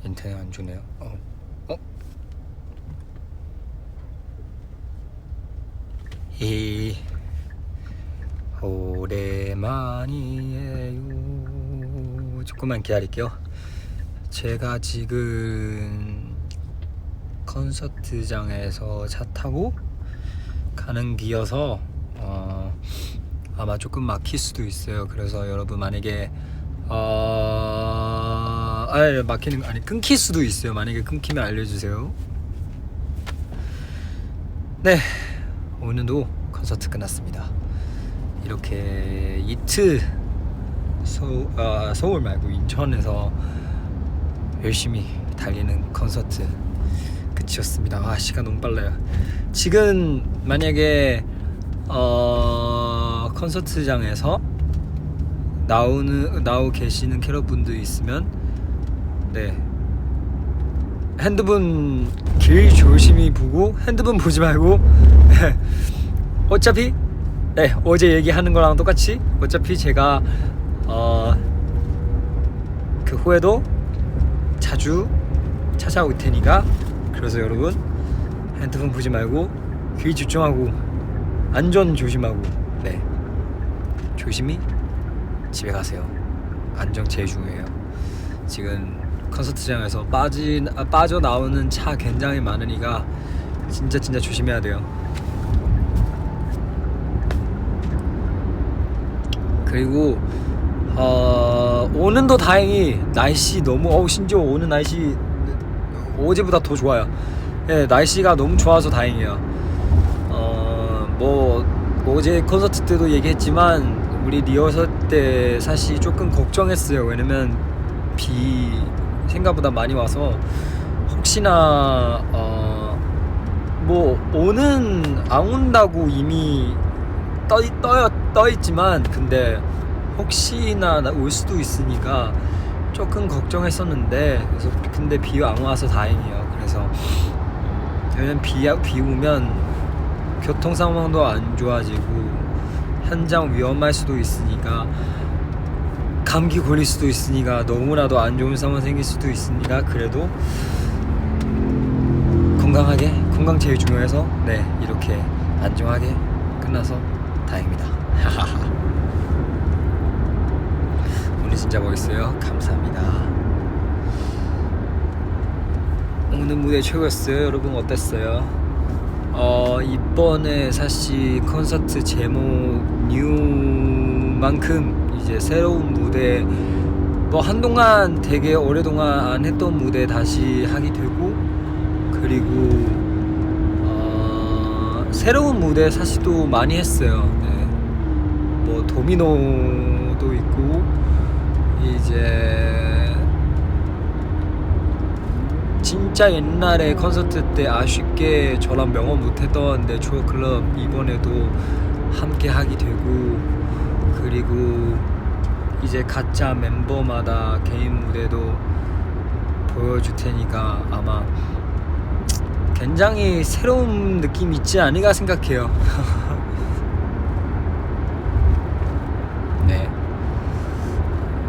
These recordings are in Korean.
인터넷 안 좋네요. 이 오랜만이에요. 조금만 기다릴게요. 제가 지금 콘서트장에서 차 타고 가는 길이어서 아마 조금 막힐 수도 있어요. 그래서 여러분 만약에 끊길 수도 있어요. 만약에 끊기면 알려주세요. 네, 오늘도 콘서트 끝났습니다. 이렇게 이틀 서울 말고 인천에서 열심히 달리는 콘서트 끝이었습니다. 시간 너무 빨라요. 지금 만약에 콘서트장에서 나오 계시는 캐럿분들 있으면 네, 핸드폰 길 조심히 보고 핸드폰 보지 말고 어차피 어제 얘기하는 거랑 똑같이 어차피 제가 그 후에도 자주 찾아올 테니까, 그래서 여러분 핸드폰 보지 말고 귀 집중하고 안전 조심하고 조심히 집에 가세요. 안전 제일 중요해요. 지금 콘서트장에서 빠져나오는 차 굉장히 많으니까 진짜 조심해야 돼요. 그리고 오늘도 다행히 날씨 너무 심지어 오늘 날씨 어제보다 더 좋아요. 날씨가 너무 좋아서 다행이에요. 뭐 어제 콘서트 때도 얘기했지만 우리 리허설 때 사실 조금 걱정했어요. 왜냐면 비 생각보다 많이 와서 혹시나 뭐 오는 안 온다고 이미 떠 있지만 근데 혹시나 올 수도 있으니까 조금 걱정했었는데, 그래서 근데 비가 안 와서 다행이에요. 그래서 왜냐면 비 오면 교통 상황도 안 좋아지고 현장 위험할 수도 있으니까, 감기 걸릴 수도 있으니까, 너무나도 안 좋은 상황 생길 수도 있으니까, 그래도 건강 제일 중요해서 이렇게 안정하게 끝나서 다행입니다. 오늘 진짜 멋있어요. 감사합니다. 오늘 무대 최고였어요. 여러분 어땠어요? 이번에 사실 콘서트 제목 뉴만큼 이제 새로운 무대, 뭐 한동안 되게 오랫동안 안 했던 무대 다시 하게 되고, 그리고 새로운 무대 사실 또 많이 했어요. 뭐 도미노도 있고, 이제 진짜 옛날에 콘서트 때 아쉽게 저랑 명언 못했던 내추럴 클럽 이번에도 함께 하게 되고, 그리고 이제 각자 멤버마다 개인 무대도 보여줄 테니까 아마 굉장히 새로운 느낌 있지 않을까 생각해요.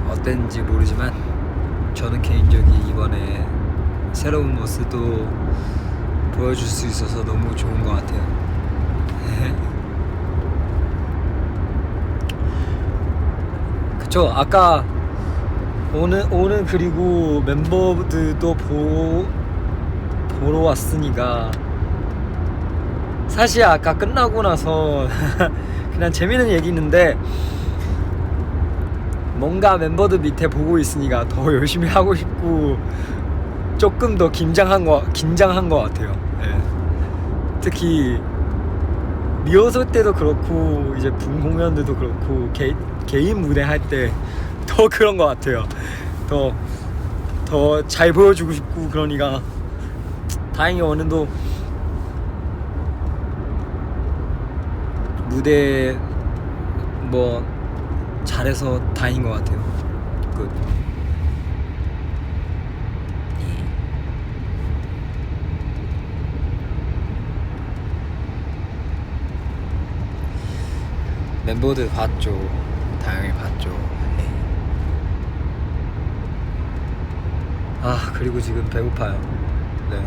어땠는지 모르지만 저는 개인적인 이번에 새로운 모습도 보여줄 수 있어서 너무 좋은 것 같아요. 그쵸, 아까 오늘 그리고 멤버들도 보러 왔으니까 사실 아까 끝나고 나서 그냥 재밌는 얘기 있는데, 뭔가 멤버들 밑에 보고 있으니까 더 열심히 하고 싶고 조금 더 긴장한 것 같아요. 특히 리허설 때도 그렇고 이제 분 공연 때도 그렇고 개인 무대 할 때 더 그런 것 같아요. 더 잘 보여주고 싶고, 그러니까 다행히 오늘도 무대 뭐 잘해서 다행인 것 같아요. 굿. 멤버들 봤죠. 당연히 봤죠. 에이. 아 그리고 지금 배고파요. 네.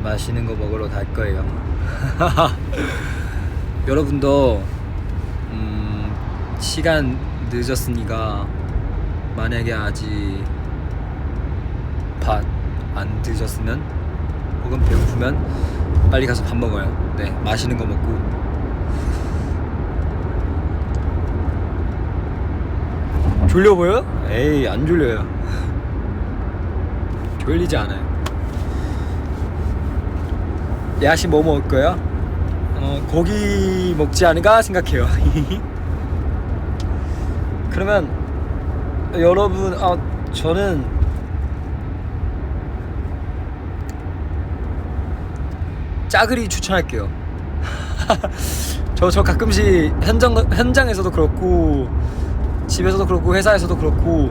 맛있는 거 먹으러 갈 거예요. 여러분도 시간 늦었으니까 만약에 아직 밥 안 드셨으면 혹은 배고프면 빨리 가서 밥 먹어요. 네, 맛있는 거 먹고. 졸려 보여? 에이 안 졸려요. 졸리지 않아요. 야시 뭐 먹을 거야? 고기 먹지 않을까 생각해요. 그러면 여러분, 저는 짜글이 추천할게요. 저 가끔씩 현장에서도 그렇고 집에서도 그렇고 회사에서도 그렇고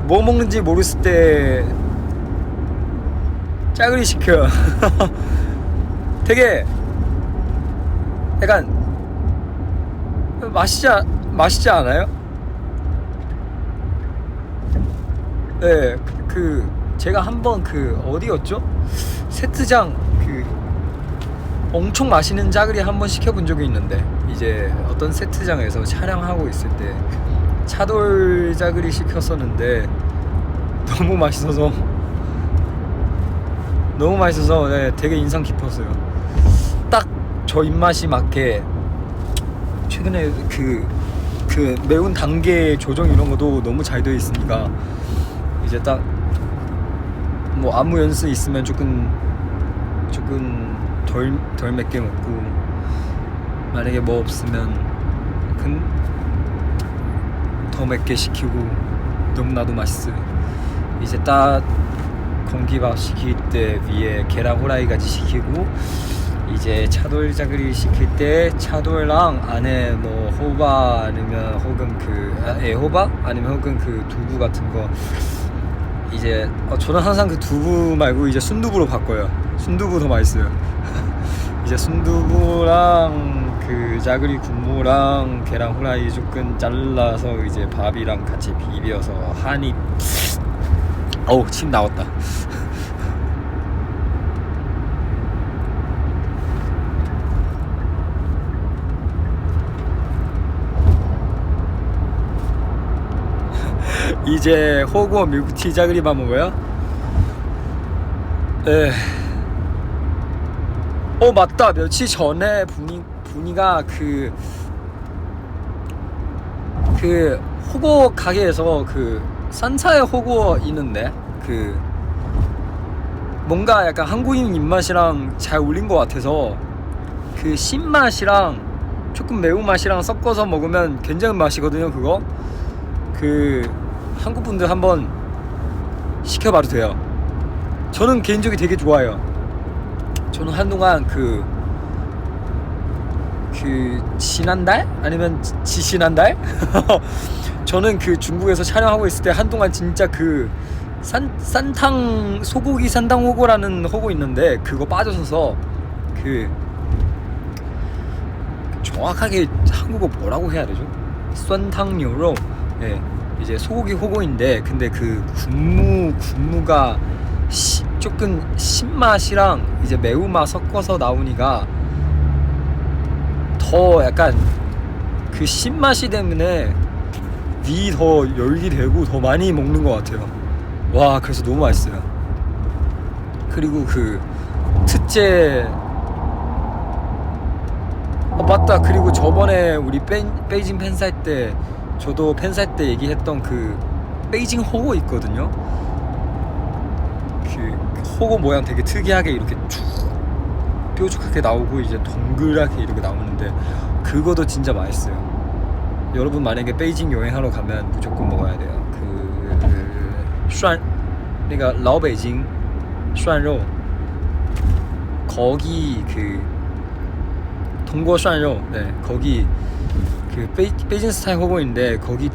뭐 먹는지 모르겠을 때 짜글이 시켜요. 되게 약간 맛있지 않아요? 네, 제가 한번 어디였죠? 세트장 엄청 맛있는 짜글이 한번 시켜본 적이 있는데, 이제 어떤 세트장에서 촬영하고 있을 때 차돌 짜글이 시켰었는데 너무 맛있어서 네, 되게 인상 깊었어요. 딱 저 입맛이 맞게 최근에 매운 단계 조정 이런 것도 너무 잘 되어 있으니까 이제 딱 뭐 안무 연습 있으면 조금 덜 맵게 먹고, 만약에 뭐 없으면 더 맵게 시키고, 너무나도 맛있어요. 이제 딱 공기밥 시킬 때 위에 계란 후라이 같이 시키고, 이제 차돌 짜글이 시킬 때 차돌랑 안에 뭐 호박 아니면 혹은 애호박 아니면 혹은 두부 같은 거, 이제 저는 항상 두부 말고 이제 순두부로 바꿔요. 순두부 더 맛있어요. 이제 순두부랑 짜글이 국물랑 계란 후라이 조금 잘라서 이제 밥이랑 같이 비벼서 한 입. 어우 침 나왔다. 이제 호구어 밀크티 짜글이만 먹어요? 에. 맞다. 며칠 전에 분이가 호구어 가게에서 산차의 호구어 있는데 뭔가 약간 한국인 입맛이랑 잘 어울린 것 같아서 신맛이랑 조금 매운맛이랑 섞어서 먹으면 굉장히 맛이거든요. 그거 한국 분들 한번 시켜봐도 돼요. 저는 개인적으로 되게 좋아해요. 저는 한동안 지난달? 아니면 지난달? 저는 중국에서 촬영하고 있을 때 한동안 진짜 소고기 산탕 호고라는 호고 있는데 그거 빠져서 정확하게 한국어 뭐라고 해야 되죠? 쏜탕牛肉. 예. 이제 소고기 호고인데 근데 군무가 조금 신맛이랑 이제 매운맛 섞어서 나오니까 더 약간 신맛이 때문에 위 더 열기 되고 더 많이 먹는 것 같아요. 와, 그래서 너무 맛있어요. 그리고 특제 맞다. 그리고 저번에 우리 베이징 팬사이 때 저도 팬사이 때 얘기했던 베이징 호거 있거든요. 호거 모양 되게 특이하게 이렇게 쭉 뾰족하게 나오고 이제 동그랗게 이렇게 나오는데 그거도 진짜 맛있어요. 여러분 만약에 베이징 여행하러 가면 무조건 먹어야 돼요. 그러니까 라오베이징 涮肉 거기 동고 涮肉 네, 거기 베이징 스타일 호거인데 거기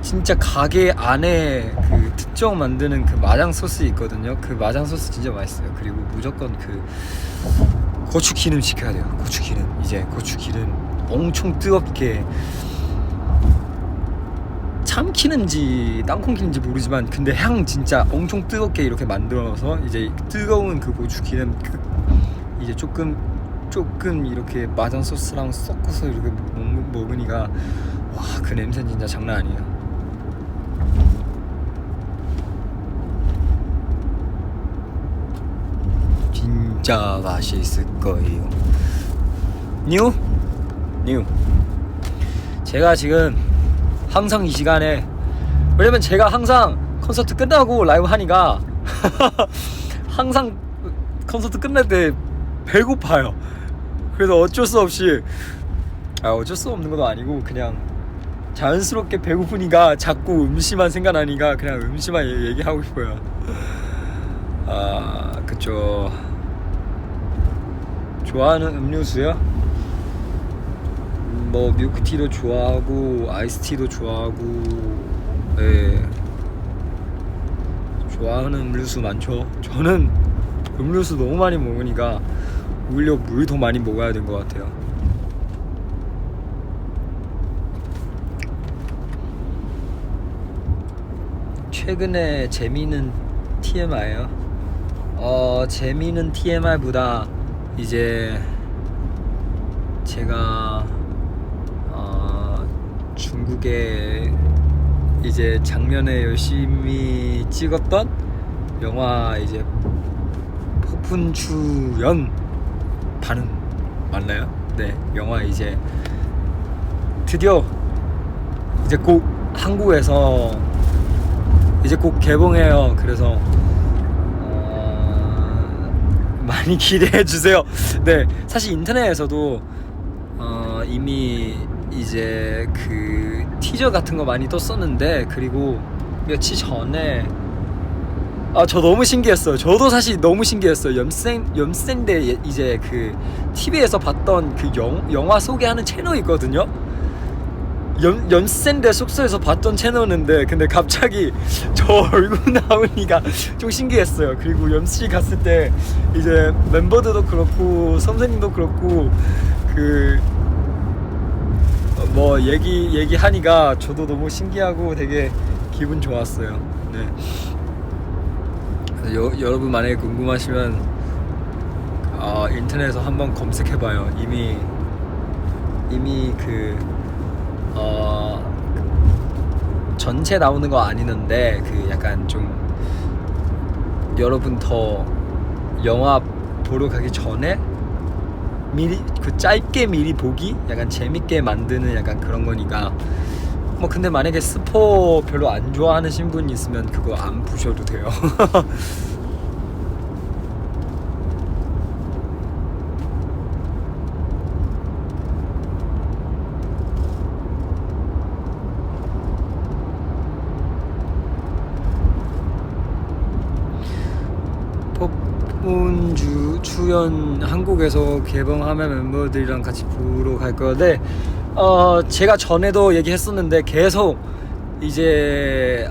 진짜 가게 안에 특정 만드는 마장 소스 있거든요. 마장 소스 진짜 맛있어요. 그리고 무조건 고추 기름 시켜야 돼요. 고추 기름. 이제 고추 기름 엄청 뜨겁게 참키는지 땅콩 키는지 모르지만 근데 향 진짜 엄청 뜨겁게 이렇게 만들어서 이제 뜨거운 그 고추 기름 이제 조금 이렇게 마장 소스랑 섞어서 이렇게 먹으니까 와, 그 냄새 진짜 장난 아니에요. 진짜 맛있을 거예요. 뉴 제가 지금 항상 이 시간에, 왜냐면 제가 항상 콘서트 끝나고 라이브 하니까 항상 콘서트 끝날 때 배고파요. 그래서 어쩔 수 없이 어쩔 수 없는 것도 아니고 그냥 자연스럽게 배고프니까 자꾸 음식만 생각나니까 그냥 음식만 얘기하고 싶어요. 그쵸. 좋아하는 음료수요? 뭐 밀크티도 좋아하고 아이스티도 좋아하고, 네. 좋아하는 음료수 많죠. 저는 음료수 너무 많이 먹으니까 오히려 물 더 많이 먹어야 될 것 같아요. 최근에 재미있는 TMI요? 재미있는 TMI보다 이제 제가 중국에 이제 작년에 열심히 찍었던 영화 이제 폭풍주연 반응 맞나요? 네, 영화 이제 드디어 이제 곧 한국에서 이제 곧 개봉해요. 그래서 많이 기대해 주세요. 네, 사실 인터넷에서도 이미 이제 그 티저 같은 거 많이 떴었는데, 그리고 며칠 전에 저 너무 신기했어요. 저도 사실 너무 신기했어요. 연생 때 이제 그 TV에서 봤던 그 영화 소개하는 채널이 있거든요. 연생 때 숙소에서 봤던 채널인데 근데 갑자기 저 얼굴 나오니까 좀 신기했어요. 그리고 연습실 갔을 때 이제 멤버들도 그렇고 선생님도 그렇고 그 뭐 얘기하니까 저도 너무 신기하고 되게 기분 좋았어요. 네. 여러분 만약에 궁금하시면 인터넷에서 한번 검색해봐요. 이미 그 전체 나오는 거 아니는데 그 약간 좀 여러분 더 영화 보러 가기 전에 미리 그 짧게 미리 보기 약간 재밌게 만드는 약간 그런 거니까 뭐 근데 만약에 스포 별로 안 좋아하는 분 있으면 그거 안 보셔도 돼요. 출연 한국에서 개봉하면 멤버들이랑 같이 보러 갈 건데 제가 전에도 얘기했었는데 계속 이제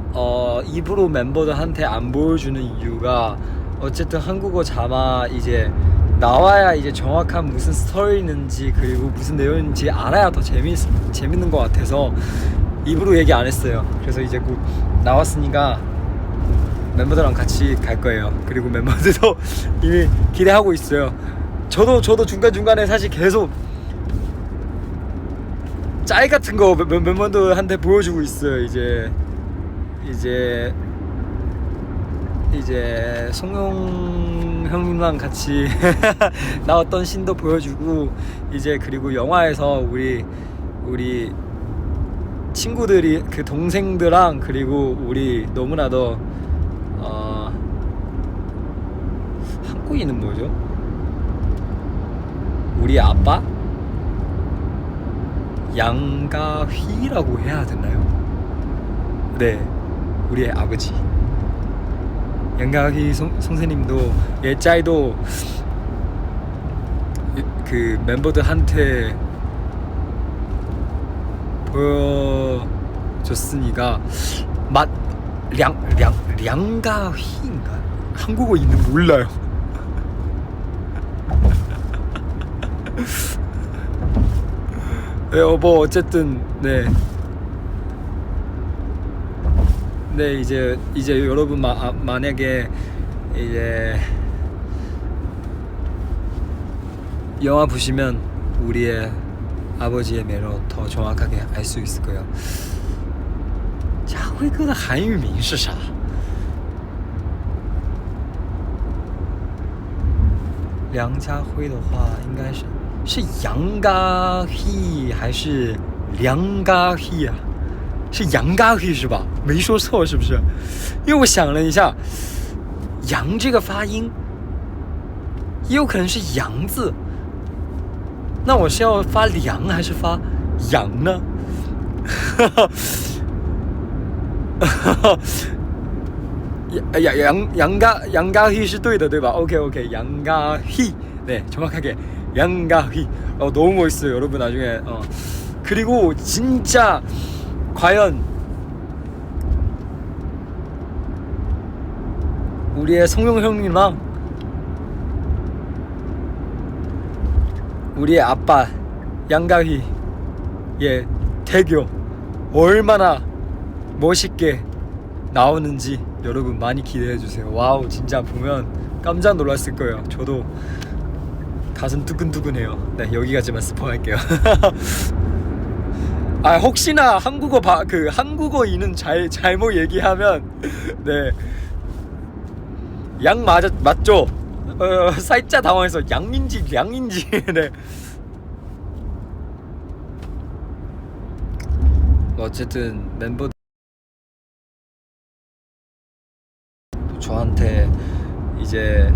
입으로 member들한테 안 보여주는 이유가 어쨌든 한국어 자막 이제 나와야 이제 정확한 무슨 스토리인지 그리고 무슨 내용인지 알아야 더 재밌는 것 같아서 입으로 얘기 안 했어요. 그래서 이제 곧 나왔으니까 멤버들랑 같이 갈 거예요. 그리고 멤버들도 이미 기대하고 있어요. 저도 중간중간에 사실 계속 짤 같은 거 멤버들한테 보여주고 있어요. 이제 송영 형님랑 같이 나왔던 씬도 보여주고 이제 그리고 영화에서 우리 친구들이 그 동생들랑 그리고 우리 너무나도 한국인은 뭐죠? 우리 아빠? 양가휘라고 해야 되나요? 네, 우리의 아버지 양가휘 선생님도 예짤도 그 멤버들한테 보여줬으니까 량가휘인가? 한국어 있는 몰라요. 뭐 어쨌든 네. 네, 이제 여러분 만약에 이제 영화 보시면 우리의 아버지의 매력 더 정확하게 알 수 있을 거예요. 家辉哥的韩语名是啥？ 梁家辉的话应该是杨家辉还是梁家辉啊？是杨家辉是吧？没说错是不是？因为我想了一下，杨这个发音也有可能是杨字，那我是要发梁还是发杨呢？杨家辉是对的对吧？ OK杨家辉네 정확하게 양가휘. 너무 멋있어요 여러분. 나중에 그리고 진짜 과연 우리의 성룡 형님랑 우리의 아빠 양가휘의 대교 얼마나 멋있게 나오는지 여러분 많이 기대해주세요. 와우, 진짜 보면 깜짝 놀랐을 거예요. 저도 가슴 두근두근해요. 네, 여기까지만 스포할게요. 아, 혹시나 한국어인은 잘못 얘기하면 네, 양 맞죠? 살짝 당황해서 양인지 량인지. 네. 어쨌든 멤버 저한테 이제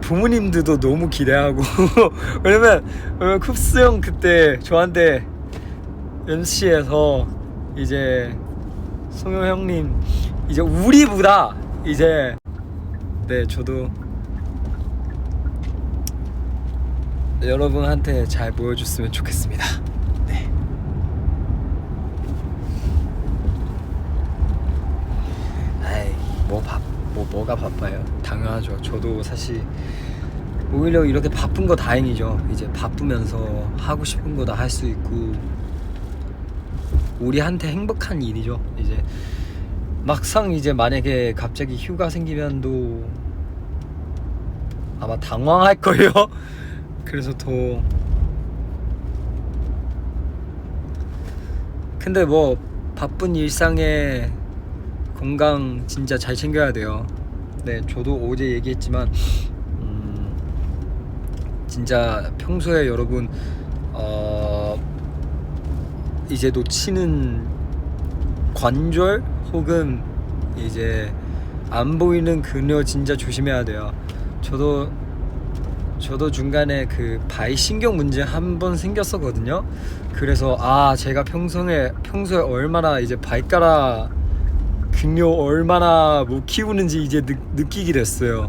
부모님들도 너무 기대하고 왜냐면 쿱스 형 그때 저한테 MC에서 이제 성용 형님 이제 우리보다 이제 네 저도 여러분한테 잘 보여줬으면 좋겠습니다. 네. 아이 뭐가 바빠요? 당연하죠. 저도 사실 오히려 이렇게 바쁜 거 다행이죠. 이제 바쁘면서 하고 싶은 거 다 할 수 있고 우리한테 행복한 일이죠. 이제 막상 이제 만약에 갑자기 휴가 생기면도 아마 당황할 거예요. 그래서 더 근데 뭐 바쁜 일상에 건강 진짜 잘 챙겨야 돼요. 네, 저도 어제 얘기했지만 진짜 평소에 여러분 이제 놓치는 관절 혹은 이제 안 보이는 근육 진짜 조심해야 돼요. 저도 중간에 그 발신경 문제 한 번 생겼었거든요. 그래서 제가 평소에 얼마나 이제 발가락 근육 얼마나 못 키우는지 이제 느끼게 됐어요.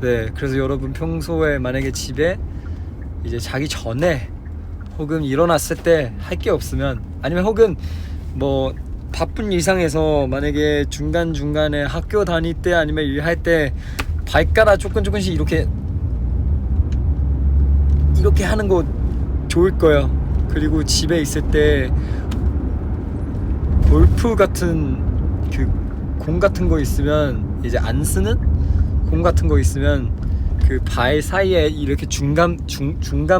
네, 그래서 여러분 평소에 만약에 집에 이제 자기 전에 혹은 일어났을 때 할 게 없으면 아니면 혹은 뭐 바쁜 일상에서 만약에 중간중간에 학교 다닐 때 아니면 일할 때 발가락 조금씩 이렇게 하는 거 좋을 거예요. 그리고 집에 있을 때 골프 같은 그 공 같은 거 있으면 이제 안 쓰는 공 같은 거 있으면 그 발 사이에 이렇게 중간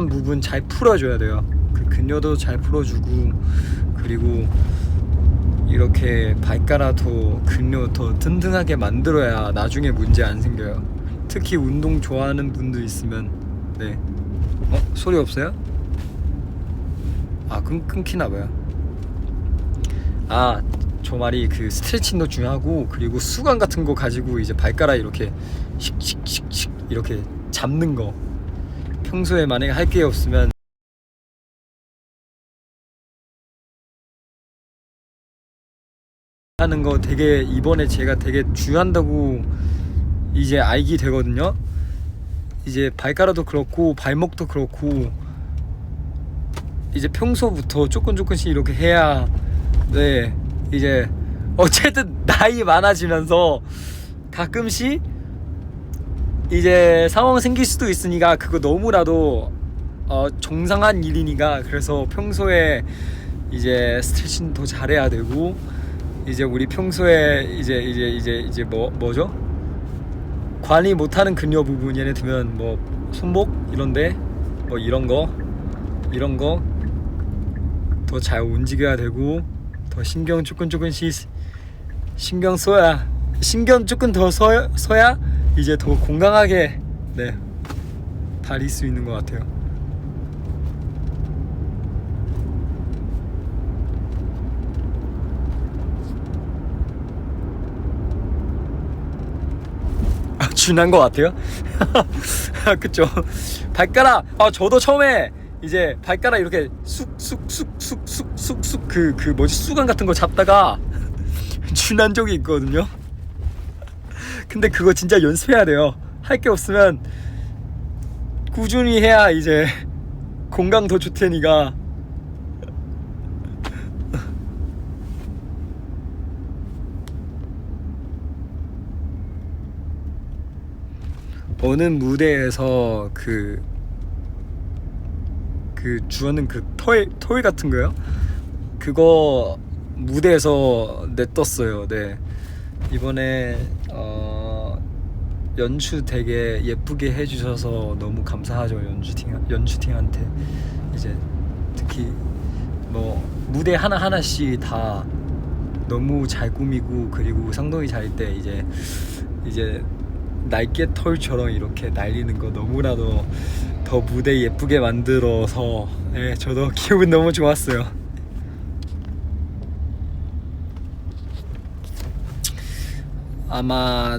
부분 잘 풀어줘야 돼요. 그 근육도 잘 풀어주고 그리고 이렇게 발가락도 근육 더 튼튼하게 만들어야 나중에 문제 안 생겨요. 특히 운동 좋아하는 분들 있으면 네. 소리 없어요? 끊기나봐요. 저 말이 그 스트레칭도 중요하고 그리고 수건 같은 거 가지고 이제 발가락 이렇게 씩씩씩씩 이렇게 잡는 거 평소에 만약에 할 게 없으면 하는 거 되게 이번에 제가 되게 중요한다고 이제 알게 되거든요. 이제 발가락도 그렇고 발목도 그렇고 이제 평소부터 조금씩 이렇게 해야 네 이제 어쨌든 나이 많아지면서 가끔씩 이제 상황 생길 수도 있으니까 그거 너무나도 정상한 일이니까. 그래서 평소에 이제 스트레칭 더 잘해야 되고, 이제 우리 평소에 이제 뭐죠? 관리 못하는 근력 부분, 예를 들면 뭐 손목 이런데 뭐 이런 거 더 잘 움직여야 되고, 더 신경 조금씩 신경 조금 더 써야 이제 더 건강하게 달릴 수 있는 것 같아요. 준한 것 같아요. 그쵸? 발가락, 저도 처음에 이제 발가락 이렇게 쑥쑥쑥쑥쑥쑥 그 뭐지, 수건 같은 거 잡다가 준한 적이 있거든요. 근데 그거 진짜 연습해야 돼요. 할 게 없으면 꾸준히 해야 이제 건강 더 좋다니까. 어느 무대에서 그 주어는 그 토이 같은 거요? 그거 무대에서 냈떴어요. 네. 이번에 연주 되게 예쁘게 해주셔서 너무 감사하죠. 연주팀한테. 이제 특히 뭐 무대 하나하나씩 다 너무 잘 꾸미고, 그리고 상동이 잘 때 이제 날개 털처럼 이렇게 날리는 거 너무나도 더 무대 예쁘게 만들어서 저도 기분 너무 좋았어요. 아마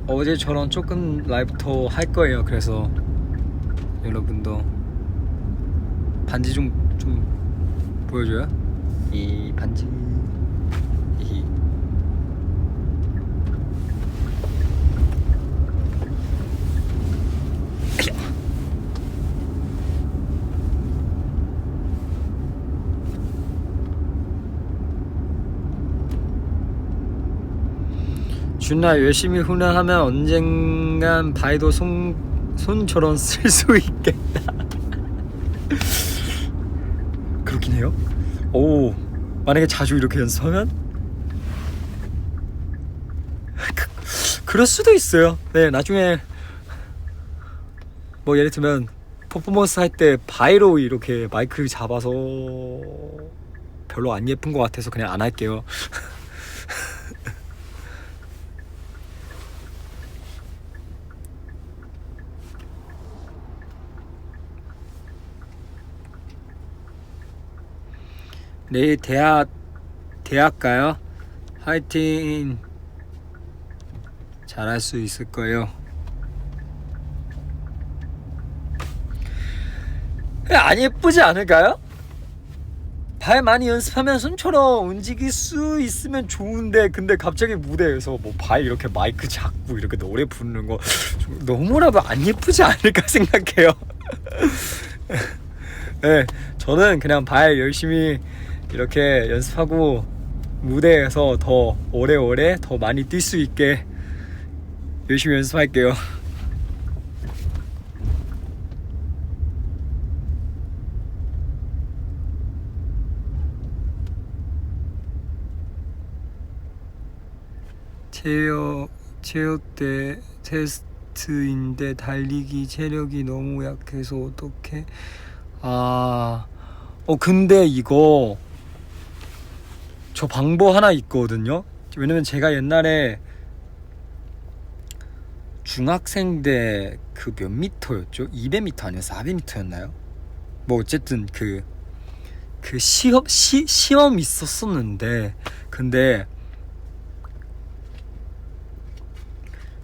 어제처럼 조금 라이브 더 할 거예요. 그래서 여러분도 반지 좀 보여줘요. 이 반지. 준아, 열심히 훈련하면 언젠간 바이도 손처럼 쓸 수 있겠다. 그렇긴 해요. 오, 만약에 자주 이렇게 연습하면 그럴 수도 있어요. 네, 나중에 뭐 예를 들면 퍼포먼스 할 때 바이로 이렇게 마이크 잡아서 별로 안 예쁜 것 같아서 그냥 안 할게요. 내일 대학 가요? 화이팅! 잘할 수 있을 거예요. 안 예쁘지 않을까요? 발 많이 연습하면 손처럼 움직일 수 있으면 좋은데, 근데 갑자기 무대에서 뭐 발 이렇게 마이크 잡고 이렇게 노래 부르는 거 너무나도 안 예쁘지 않을까 생각해요. 네, 저는 그냥 발 열심히 이렇게 연습하고 무대에서 더 오래오래 더 많이 뛸 수 있게 열심히 연습할게요. 체육 때 테스트인데 달리기 체력이 너무 약해서 어떡해. 근데 이거 저 방법 하나 있거든요. 왜냐면 제가 옛날에 중학생 때 그 몇 미터였죠? 200m 아니면 400m였나요? 뭐 어쨌든 그 시험 있었었는데,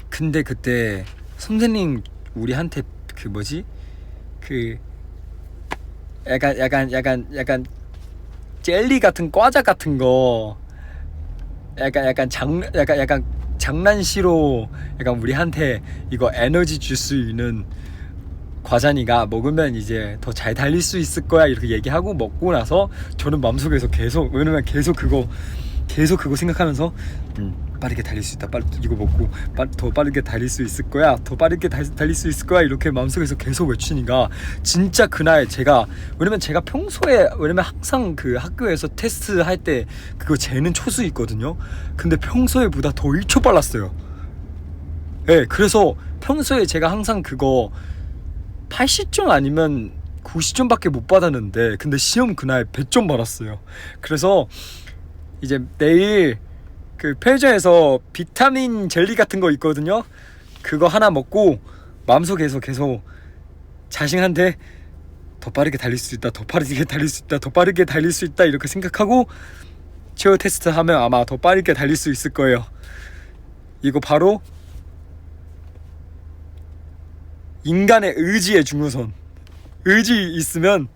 근데 그때 선생님 우리한테 그 뭐지? 그 약간 젤리 같은 과자 같은 거 약간 장난시로 약간 우리한테 이거 에너지 줄 수 있는 과자니까 먹으면 이제 더 잘 달릴 수 있을 거야 이렇게 얘기하고 먹고 나서 저는 마음속에서 계속, 왜냐면 계속 그거 계속 그거 생각하면서 빠르게 달릴 수 있다. 이거 먹고 더 빠르게 달릴 수 있을 거야. 더 빠르게 달릴 수 있을 거야. 이렇게 마음속에서 계속 외치니까 진짜 그날 제가 왜냐면 제가 평소에 항상 그 학교에서 테스트 할 때 그거 재는 초수 있거든요. 근데 평소에보다 더 1초 빨랐어요. 네, 그래서 평소에 제가 항상 그거 80점 아니면 90점밖에 못 받았는데 근데 시험 그날 100점 받았어요. 그래서 이제 내일 그 편의점에서 비타민 젤리 같은 거 있거든요. 그거 하나 먹고 마음속에서 계속 자신한테 더 빠르게 달릴 수 있다, 더 빠르게 달릴 수 있다, 더 빠르게 달릴 수 있다 이렇게 생각하고 체어 테스트 하면 아마 더 빠르게 달릴 수 있을 거예요. 이거 바로 인간의 의지의 중요선. 의지 있으면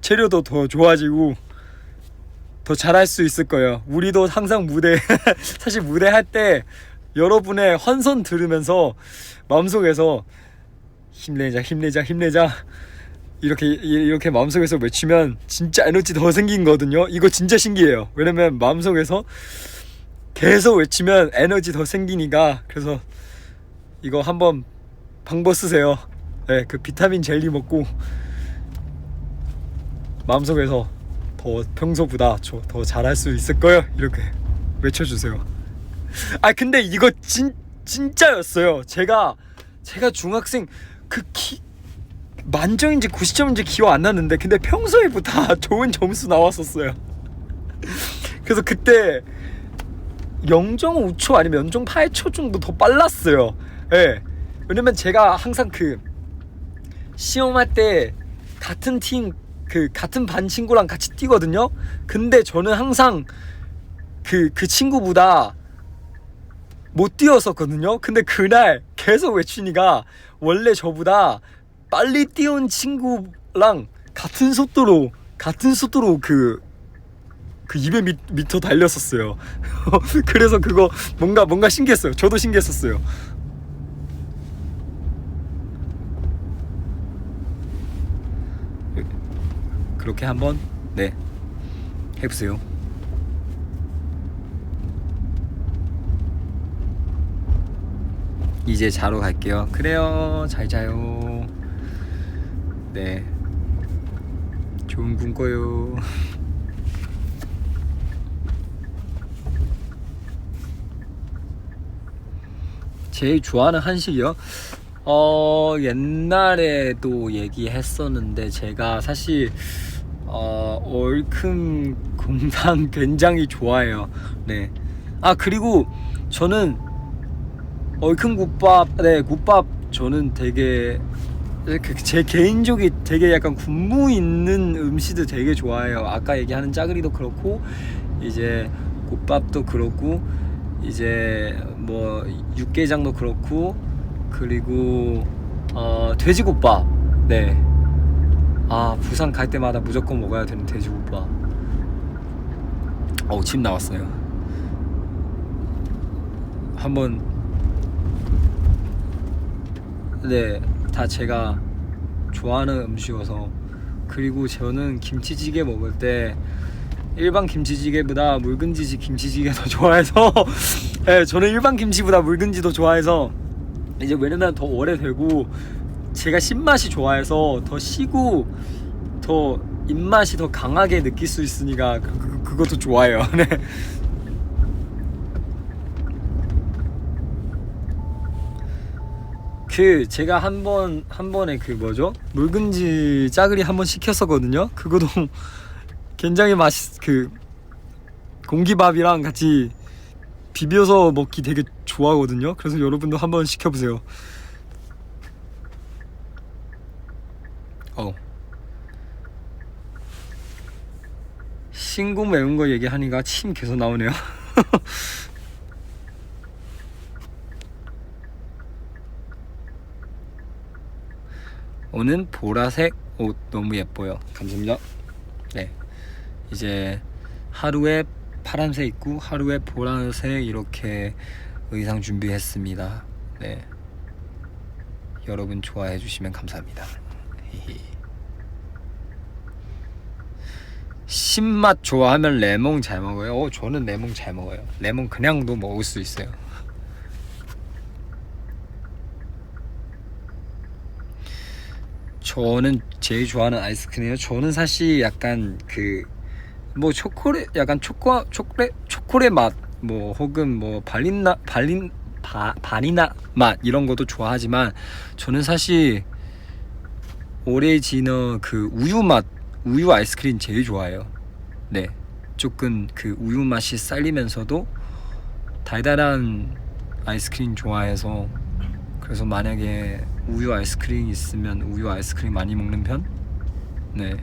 체력도 더 좋아지고 더 잘할 수 있을 거예요. 우리도 항상 무대 사실 무대 할 때 여러분의 환선 들으면서 마음속에서 힘내자 이렇게 마음속에서 외치면 진짜 에너지 더 생기거든요. 이거 진짜 신기해요. 왜냐면 마음속에서 계속 외치면 에너지 더 생기니까. 그래서 이거 한번 방법 쓰세요. 네, 그 비타민 젤리 먹고 마음속에서 더 평소보다 더 잘할 수 있을 거예요. 이렇게 외쳐주세요. 아 근데 이거 진짜였어요. 제가 중학생 그 만점인지 90점인지 기억 안 나는데 근데 평소에보다 좋은 점수 나왔었어요. 그래서 그때 0.5초 아니면 0.8초 정도 더 빨랐어요. 네. 왜냐면 제가 항상 그 시험할 때 같은 반 친구랑 같이 뛰거든요. 근데 저는 항상 그 친구보다 못 뛰었었거든요. 근데 그날 계속 외치니까 원래 저보다 빨리 뛰어온 친구랑 같은 속도로 그 200m 달렸었어요. 그래서 그거 뭔가 신기했어요. 저도 신기했었어요. 그렇게 한번 네 해보세요. 이제 자러 갈게요. 그래요. 잘 자요. 네. 좋은 꿈 꿔요. 제일 좋아하는 한식이요? 옛날에도 얘기했었는데 제가 사실 얼큰 곰탕 굉장히 좋아해요. 네. 아 그리고 저는 얼큰 국밥, 네 국밥 저는 되게 제 개인적이 되게 약간 군무 있는 음식도 되게 좋아해요. 아까 얘기하는 짜글이도 그렇고 이제 국밥도 그렇고 이제 뭐 육개장도 그렇고 그리고 돼지국밥. 네. 아 부산 갈 때마다 무조건 먹어야 되는 돼지국밥. 침 나왔어요. 한번 네, 다 제가 좋아하는 음식이어서. 그리고 저는 김치찌개 먹을 때 일반 김치찌개보다 묽은지 김치찌개 더 좋아해서 네, 저는 일반 김치보다 묽은지 더 좋아해서 이제 왜냐면 더 오래되고 제가 신맛이 좋아해서 더 시고 더 입맛이 더 강하게 느낄 수 있으니까 그것도 좋아해요. 네. 그 제가 한 번에 그 뭐죠? 묽은지 짜글이 한번 시켰었거든요. 그거도 굉장히 그 공기밥이랑 같이 비벼서 먹기 되게 좋아하거든요. 그래서 여러분도 한번 시켜보세요. 신고 매운 거 얘기하니까 침 계속 나오네요. 오늘 보라색 옷 너무 예뻐요. 감사합니다. 네, 이제 하루에 파란색 입고 하루에 보라색 이렇게 의상 준비했습니다. 네, 여러분 좋아해 주시면 감사합니다. 신맛 좋아하면 레몬 잘 먹어요. 저는 레몬 잘 먹어요. 레몬 그냥도 먹을 수 있어요. 저는 제일 좋아하는 아이스크림이요. 저는 사실 약간 그 뭐 초콜릿 약간 초콜릿 맛 뭐 혹은 뭐 바니나 맛 이런 것도 좋아하지만 저는 사실 오리지널 그 우유 아이스크림 제일 좋아해요. 네, 조금 그 우유 맛이 살리면서도 달달한 아이스크림 좋아해서 그래서 만약에 우유 아이스크림 있으면 우유 아이스크림 많이 먹는 편? 네.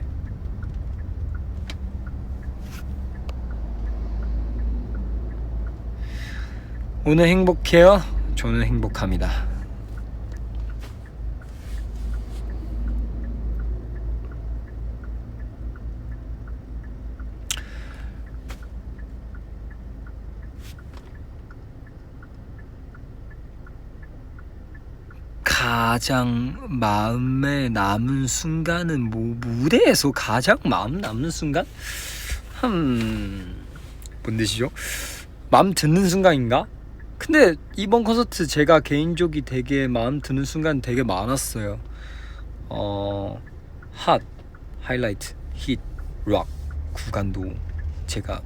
오늘 행복해요? 저는 행복합니다. 가장 마음에 남은 순간은 뭐 무대에서 가장 마음 남는 순간? 뭔 뜻이죠? 마음 드는 순간인가? 근데 이번 콘서트 제가 개인적이 되게 마음 드는 순간 되게 많았어요. 핫, 하이라이트, 힛, 락 구간도 제가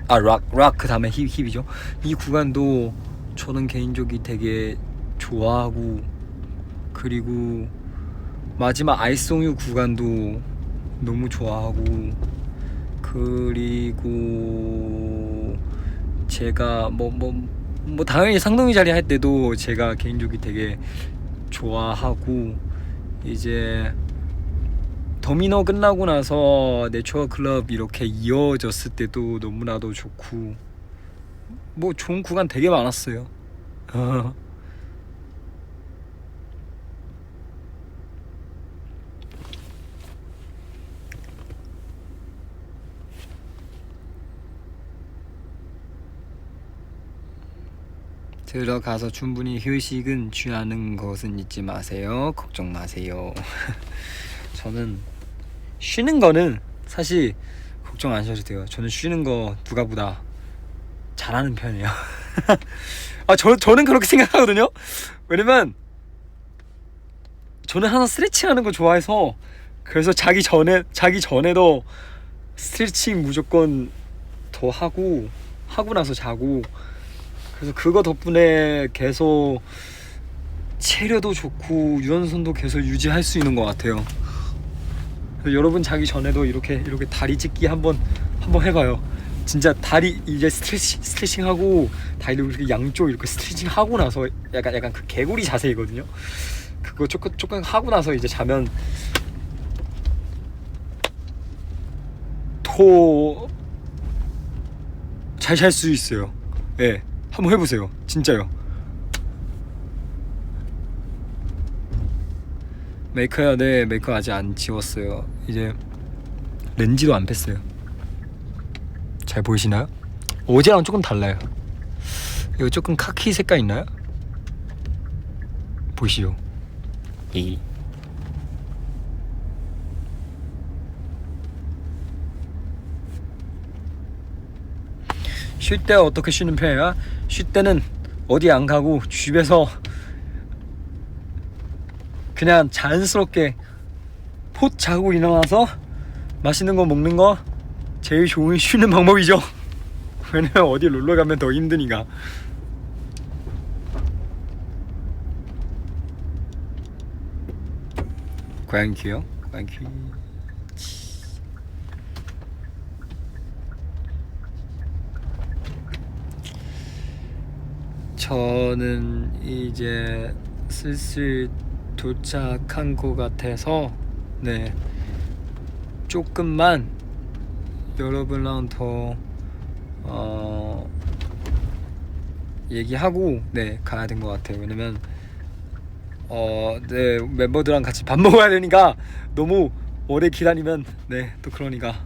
락 그 다음에 힙이죠. 이 구간도 저는 개인적이 되게 좋아하고 그리고 마지막 아이송유 구간도 너무 좋아하고 그리고 제가 뭐 당연히 상동이 자리 할 때도 제가 개인적이 되게 좋아하고 이제 더미너 끝나고 나서 내추럴 클럽 이렇게 이어졌을 때도 너무나도 좋고 뭐 좋은 구간 되게 많았어요. 들어가서 충분히 휴식은 취하는 것은 잊지 마세요. 걱정 마세요. 저는 쉬는 거는 사실 걱정 안 하셔도 돼요. 저는 쉬는 거 누가보다 잘하는 편이에요. 저는 그렇게 생각하거든요. 왜냐면 저는 항상 스트레칭 하는 거 좋아해서 그래서 자기 전에도 스트레칭 무조건 더 하고 나서 자고 그래서 그거 덕분에 계속 체력도 좋고 유연성도 계속 유지할 수 있는 것 같아요. 여러분 자기 전에도 이렇게 다리 찢기 한번 해봐요. 진짜 다리 이제 스트레칭 하고 다리를 이렇게 양쪽 이렇게 스트레칭 하고 나서 약간 그 개구리 자세이거든요. 그거 조금 하고 나서 이제 자면 더 잘 잘 수 있어요. 예, 네, 한번 해보세요. 진짜요. 메이크업해야 돼. 메이크업 아직 안 지웠어요. 이제 렌즈도 안 뺐어요. 잘 보이시나요? 어제랑 조금 달라요. 이거 조금 카키 색깔 있나요? 보이시죠? 쉴 때 어떻게 쉬는 편이야? 쉴 때는 어디 안 가고 집에서 그냥 자연스럽게 푹 자고 일어나서 맛있는 거 먹는 거 제일 좋은 쉬는 방법이죠. 왜냐면 어디 놀러 가면 더 힘드니까. 고양이 귀요? 고양이 귀. 저는 이제 슬슬 도착한 것 같아서 네 조금만 여러분랑 더 얘기하고 네 가야 된 것 같아요. 왜냐면 네 멤버들랑 같이 밥 먹어야 되니까 너무 오래 기다리면 네 또 그러니까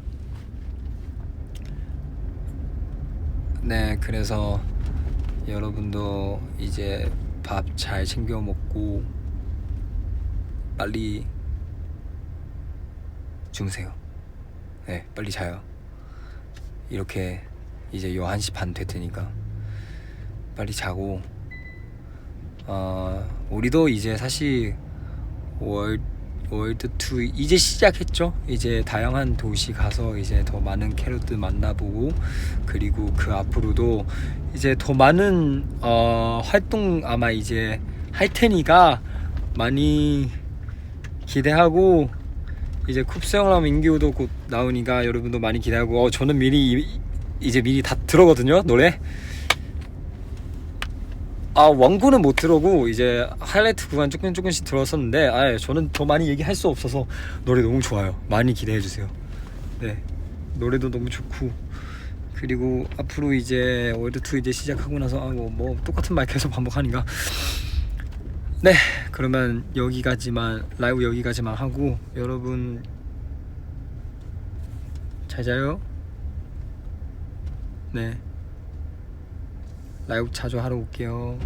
네 그래서 여러분도 이제 밥 잘 챙겨 먹고 빨리 주무세요. 네, 빨리 자요. 이렇게 이제 요 1시 반 됐으니까 빨리 자고, 우리도 이제 사실 월드 투 이제 시작했죠. 이제 다양한 도시 가서 이제 더 많은 캐럿들 만나보고, 그리고 그 앞으로도 이제 더 많은 활동 아마 이제 할 테니까 많이 기대하고, 이제 쿱스 형랑 민규도 곧 나오니까 여러분도 많이 기대하고, 저는 미리 다 들었거든요, 노래. 원고는 못 들어고 이제 하이라이트 구간 조금씩 들었었는데, 저는 더 많이 얘기할 수 없어서 노래 너무 좋아요. 많이 기대해주세요. 네, 노래도 너무 좋고, 그리고 앞으로 이제 월드2 이제 시작하고 나서 뭐 똑같은 말 계속 반복하니까, 네, 그러면 라이브 여기까지만 하고, 여러분 잘 자요. 네, 라이브 자주 하러 올게요.